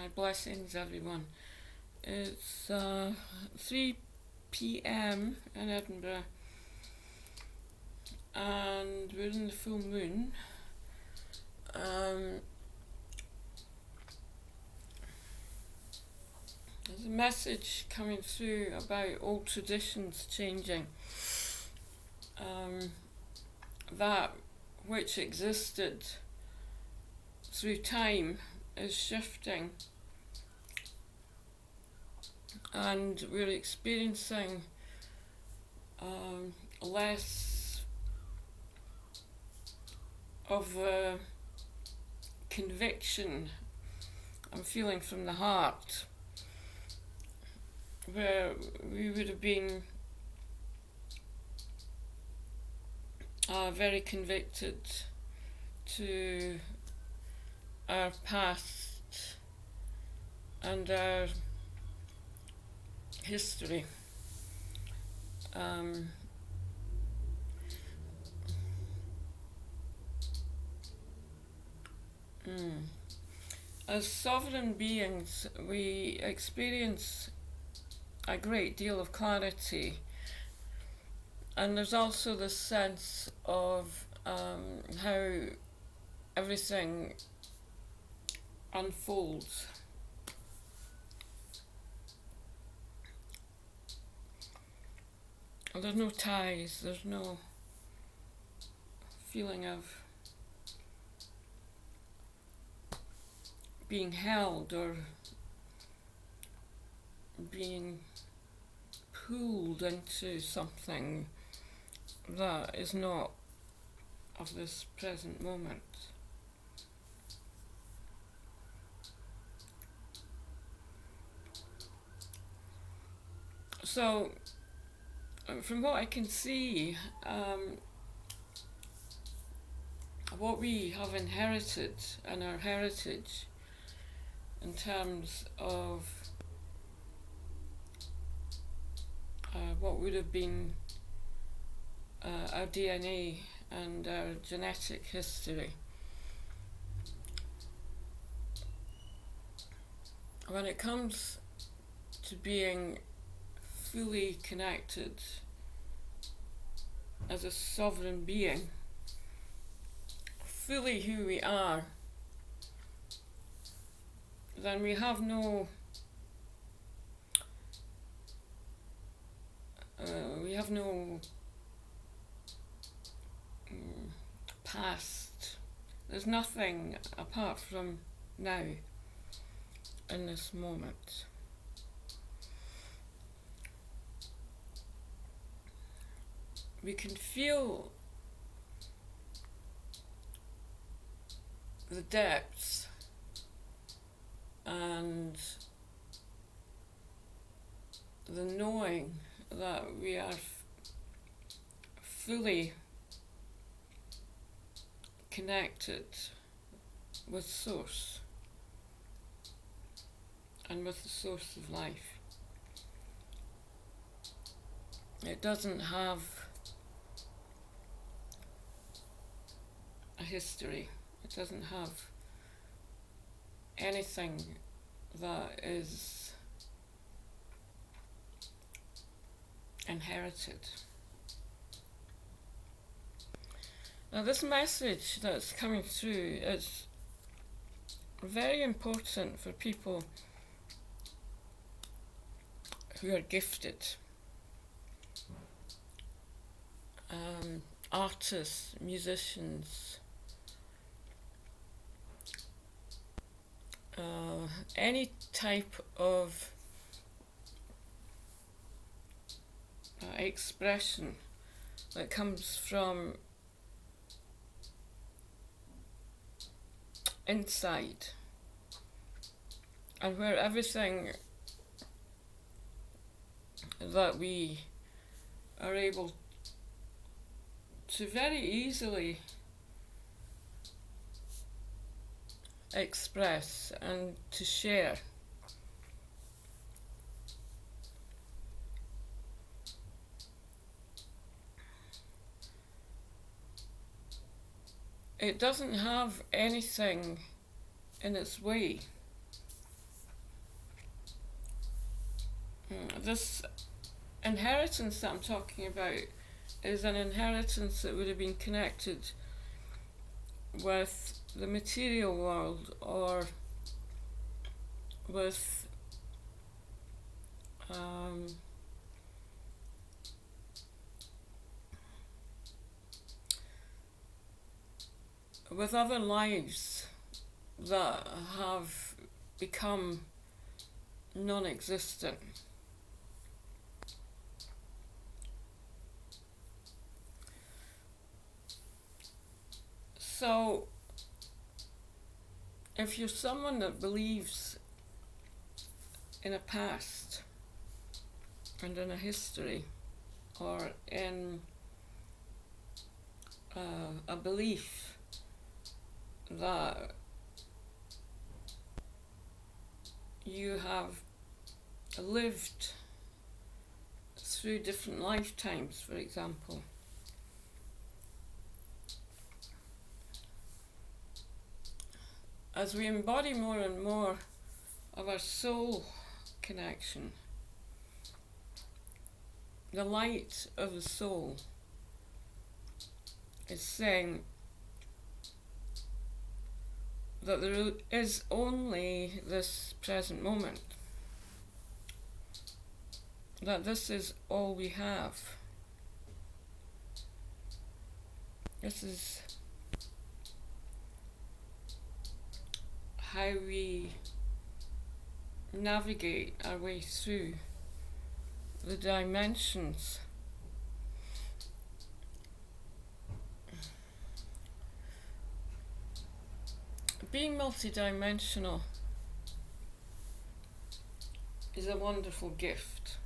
My blessings, everyone. It's 3 p.m. in Edinburgh, and we're in the full moon. There's a message coming through about old traditions changing. That which existed through time is shifting, and we're experiencing less of a conviction and feeling from the heart, where we would have been very convicted to our past and our history. As sovereign beings, we experience a great deal of clarity, and there's also this sense of how everything unfolds. There's no ties, there's no feeling of being held or being pulled into something that is not of this present moment. So, from what I can see, what we have inherited and our heritage in terms of what would have been our DNA and our genetic history. When it comes to being fully connected as a sovereign being, fully who we are, then we have no past. There's nothing apart from now, in this moment. We can feel the depths and the knowing that we are fully connected with Source and with the source of life. It doesn't have a history. It doesn't have anything that is inherited. Now, this message that's coming through is very important for people who are gifted. Artists, musicians, any type of expression that comes from inside, and where everything that we are able to very easily express and to share. It doesn't have anything in its way. This inheritance that I'm talking about is an inheritance that would have been connected with the material world, or with with other lives that have become non-existent. So, if you're someone that believes in a past and in a history, or in a belief that you have lived through different lifetimes, for example, as we embody more and more of our soul connection, the light of the soul is saying that there is only this present moment, that this is all we have. This is how we navigate our way through the dimensions. Being multidimensional is a wonderful gift,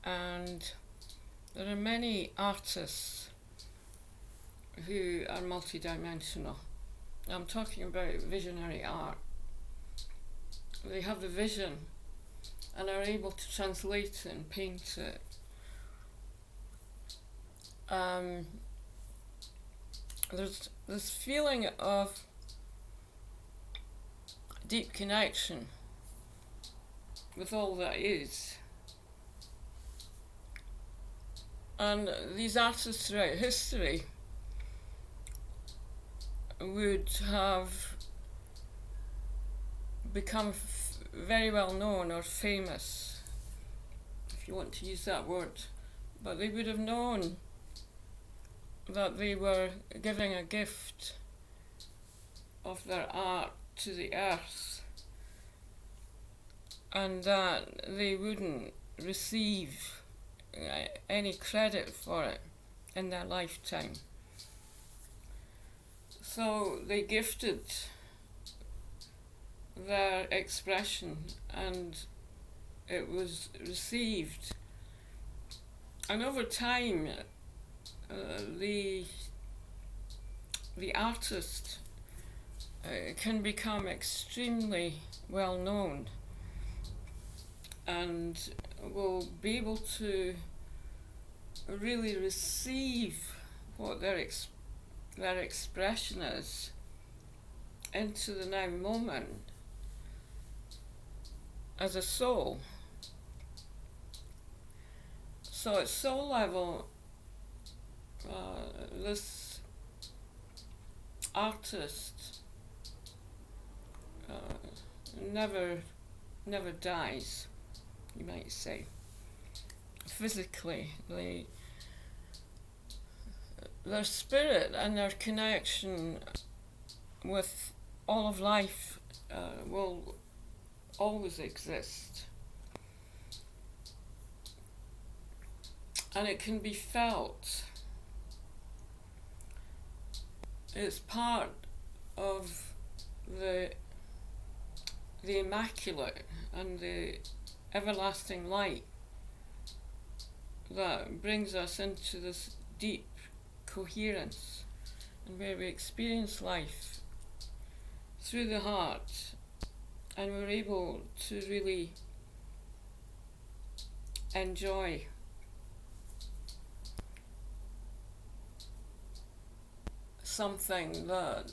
and there are many artists who are multidimensional. I'm talking about visionary art. They have the vision and are able to translate it and paint it. There's this feeling of deep connection with all that is. And these artists throughout history would have become very well known or famous, if you want to use that word, but they would have known that they were giving a gift of their art to the earth, and that they wouldn't receive any credit for it in their lifetime. So they gifted their expression, and it was received. And over time, the artist can become extremely well known, and will be able to really receive what their expression is into the now moment as a soul. So at soul level, this artist never dies, you might say. Physically, their spirit and their connection with all of life will always exist, and it can be felt. It's part of the immaculate and the everlasting light that brings us into this deep coherence, and where we experience life through the heart, and we're able to really enjoy something that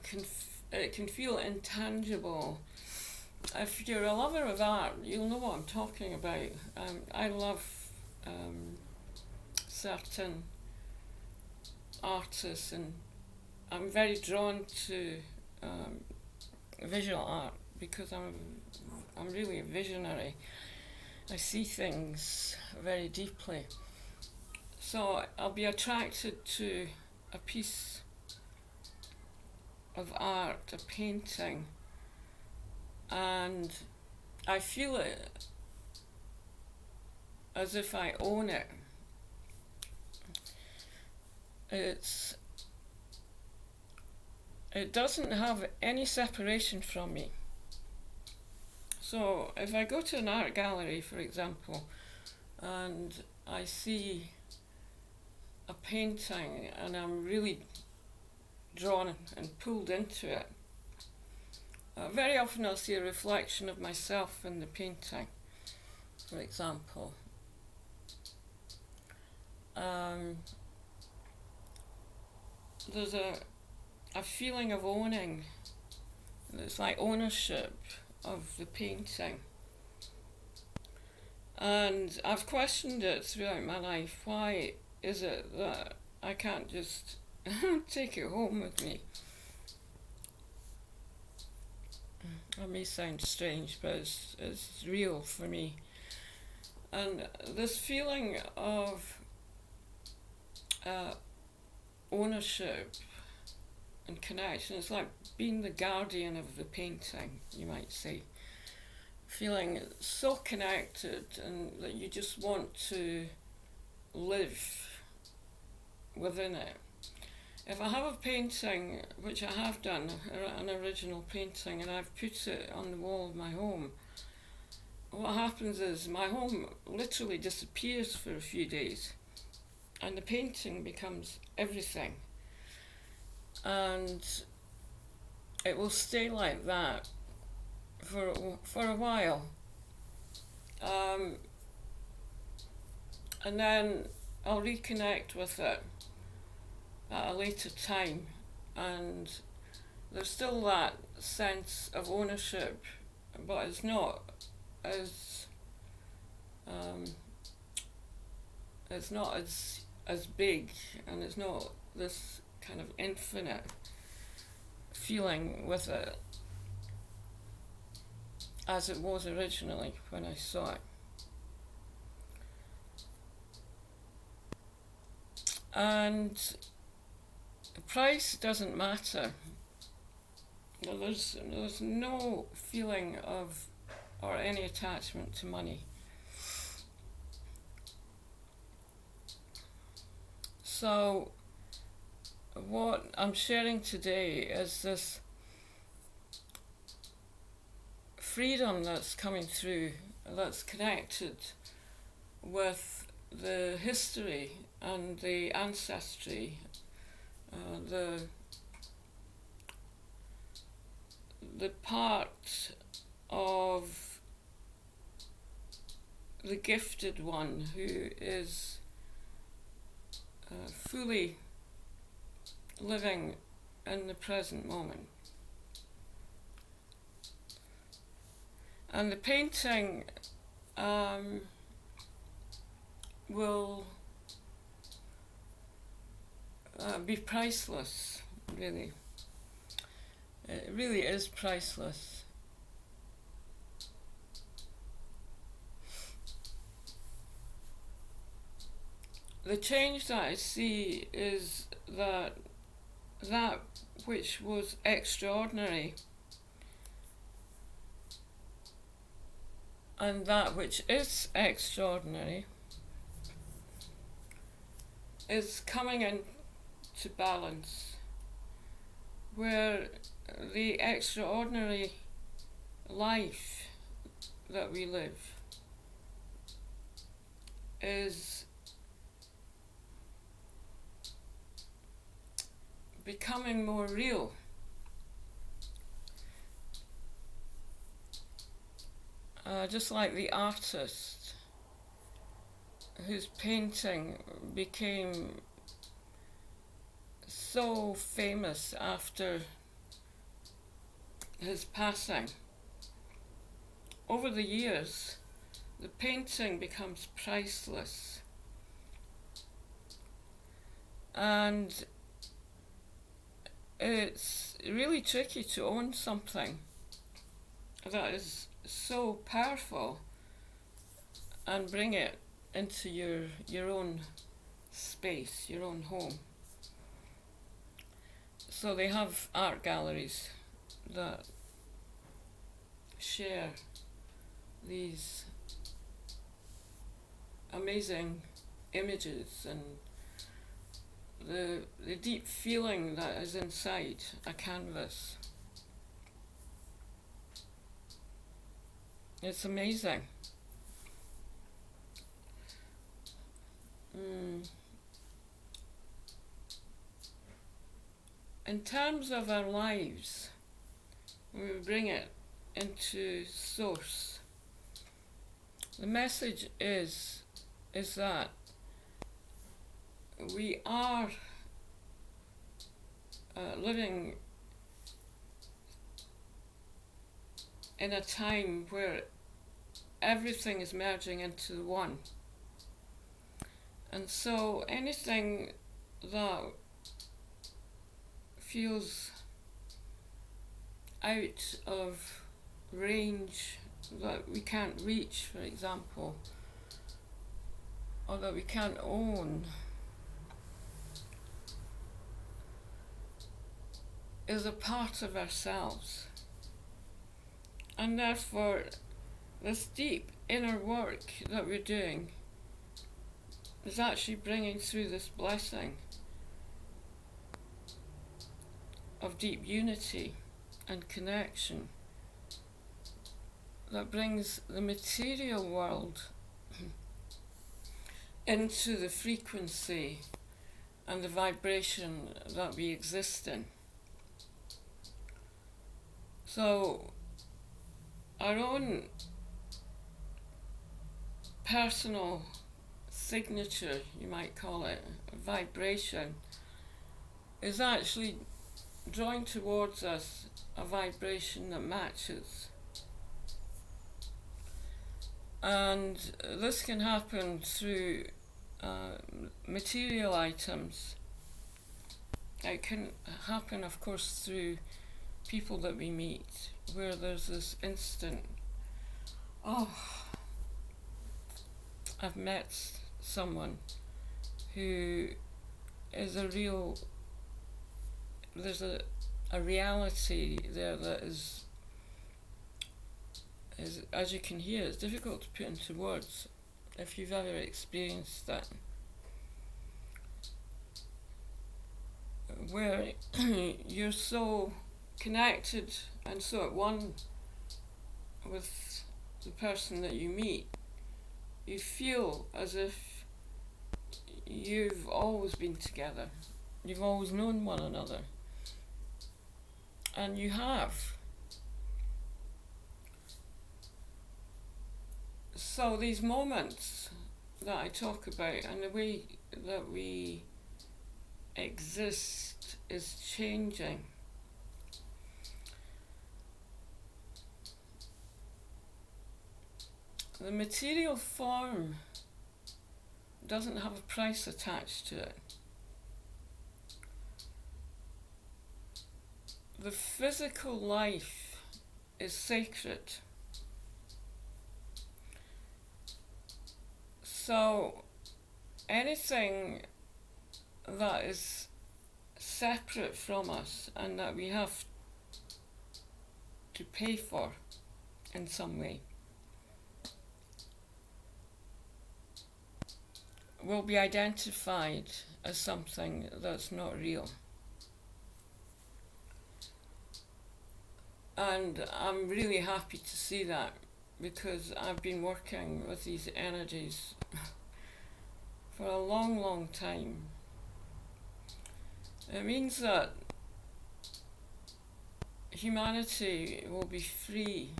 can it can feel intangible. If you're a lover of art, you'll know what I'm talking about. I love certain artists, and I'm very drawn to visual art because I'm really a visionary. I see things very deeply. So I'll be attracted to a piece of art, a painting, and I feel it as if I own it. It doesn't have any separation from me. So if I go to an art gallery, for example, and I see a painting and I'm really drawn and pulled into it, very often I'll see a reflection of myself in the painting, for example. There's a feeling of owning. It's like ownership of the painting. And I've questioned it throughout my life. Why is it that I can't just take it home with me? It may sound strange, but it's real for me. And this feeling of ownership and connection, it's like being the guardian of the painting, you might say. Feeling so connected and that you just want to live within it. If I have a painting, which I have done, an original painting, and I've put it on the wall of my home, what happens is my home literally disappears for a few days and the painting becomes everything. And it will stay like that for a while. And then I'll reconnect with it at a later time, and there's still that sense of ownership, but it's not as big, and it's not this kind of infinite feeling with it as it was originally when I saw it. And the price doesn't matter. There's no feeling of or any attachment to money. So what I'm sharing today is this freedom that's coming through, that's connected with the history and the ancestry, the part of the gifted one who is fully living in the present moment. And the painting will be priceless, really. It really is priceless. The change that I see is that which was extraordinary and that which is extraordinary is coming into balance, where the extraordinary life that we live is becoming more real. Just like the artist whose painting became so famous after his passing, over the years, the painting becomes priceless. And it's really tricky to own something that is so powerful and bring it into your own space, your own home. So they have art galleries that share these amazing images and the deep feeling that is inside a canvas. It's amazing. In terms of our lives, when we bring it into source, the message is that we are living in a time where everything is merging into the one. And so anything that feels out of range, that we can't reach, for example, or that we can't own, is a part of ourselves. And therefore, this deep inner work that we're doing is actually bringing through this blessing of deep unity and connection that brings the material world into the frequency and the vibration that we exist in. So our own personal signature, you might call it, vibration, is actually drawing towards us a vibration that matches. And this can happen through material items. It can happen, of course, through people that we meet, where there's this instant, oh, I've met someone who is a real, there's a reality there that is, as you can hear, it's difficult to put into words if you've ever experienced that, where you're so connected and so at one with the person that you meet, you feel as if you've always been together, you've always known one another, and you have. So these moments that I talk about and the way that we exist is changing. The material form doesn't have a price attached to it. The physical life is sacred. So anything that is separate from us and that we have to pay for in some way will be identified as something that's not real. And I'm really happy to see that, because I've been working with these energies for a long, long time. It means that humanity will be free,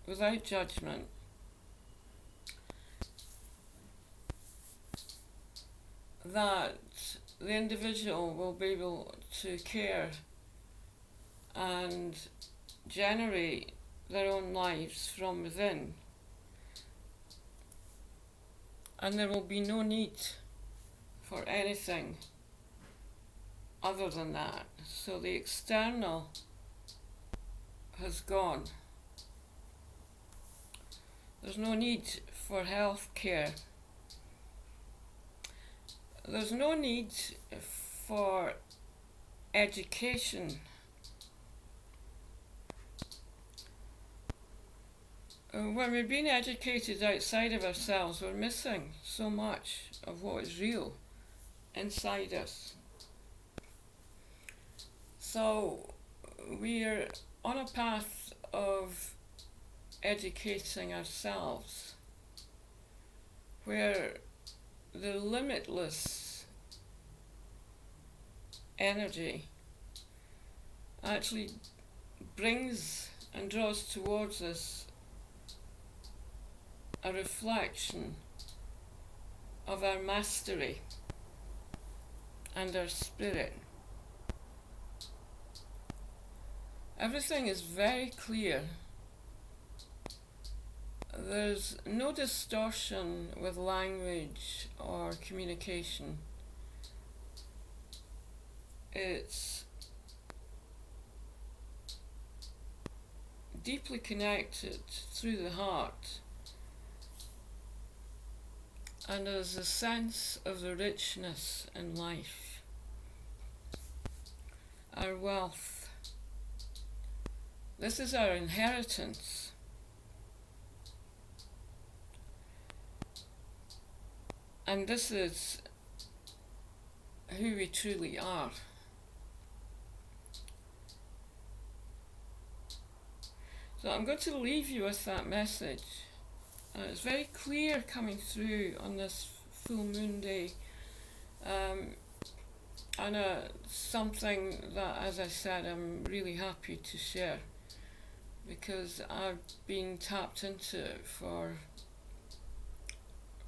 without judgment, that the individual will be able to care and generate their own lives from within, and there will be no need for anything other than that. So the external has gone. There's no need for health care. There's no need for education. When we're being educated outside of ourselves, we're missing so much of what is real inside us. So we're on a path of educating ourselves where the limitless energy actually brings and draws towards us a reflection of our mastery and our spirit. Everything is very clear. There's no distortion with language or communication. It's deeply connected through the heart, and there's a sense of the richness in life, our wealth. This is our inheritance. And this is who we truly are. So I'm going to leave you with that message. It's very clear coming through on this full moon day. And something that, as I said, I'm really happy to share, because I've been tapped into it for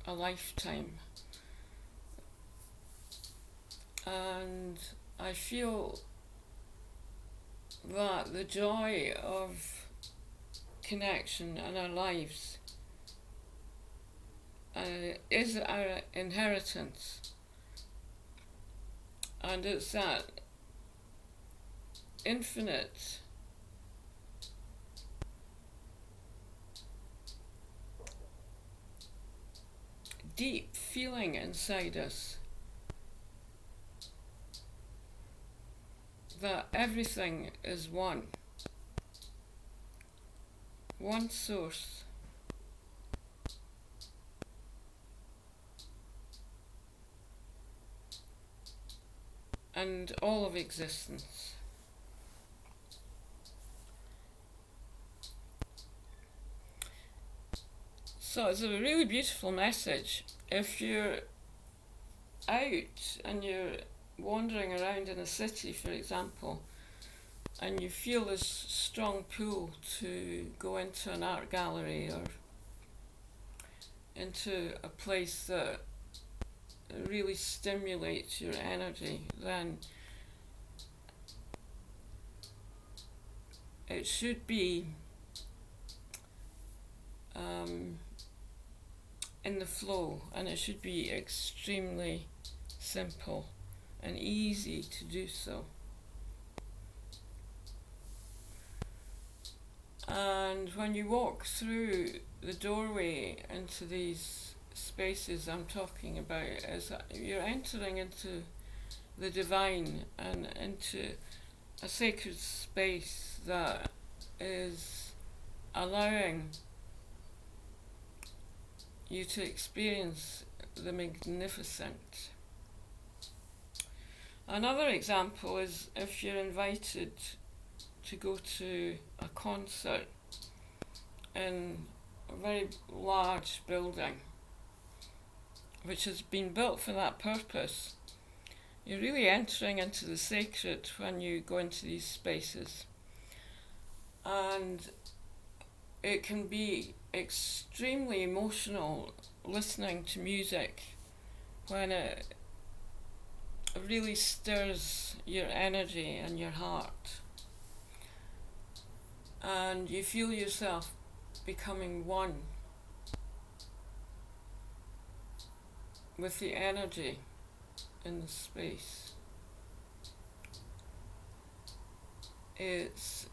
a lifetime. And I feel that the joy of connection in our lives is our inheritance, and it's that infinite deep feeling inside us that everything is one source. And all of existence. So it's a really beautiful message. If you're out and you're wandering around in a city, for example, and you feel this strong pull to go into an art gallery or into a place that really stimulates your energy, then it should be in the flow, and it should be extremely simple and easy to do so. And when you walk through the doorway into these spaces I'm talking about, is that you're entering into the divine and into a sacred space that is allowing you to experience the magnificent. Another example is if you're invited to go to a concert in a very large building which has been built for that purpose. You're really entering into the sacred when you go into these spaces, and it can be extremely emotional listening to music when it really stirs your energy and your heart. and you feel yourself becoming one with the energy in the space. It's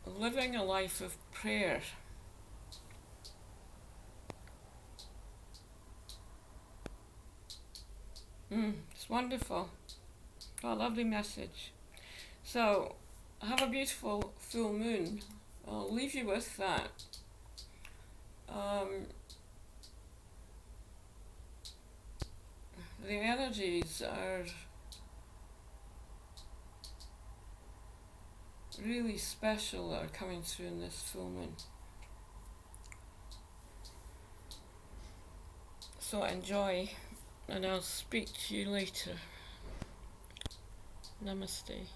living a life of prayer. It's wonderful. What a lovely message. So, have a beautiful full moon. I'll leave you with that. The energies are really special that are coming through in this full moon. So enjoy, and I'll speak to you later. Namaste.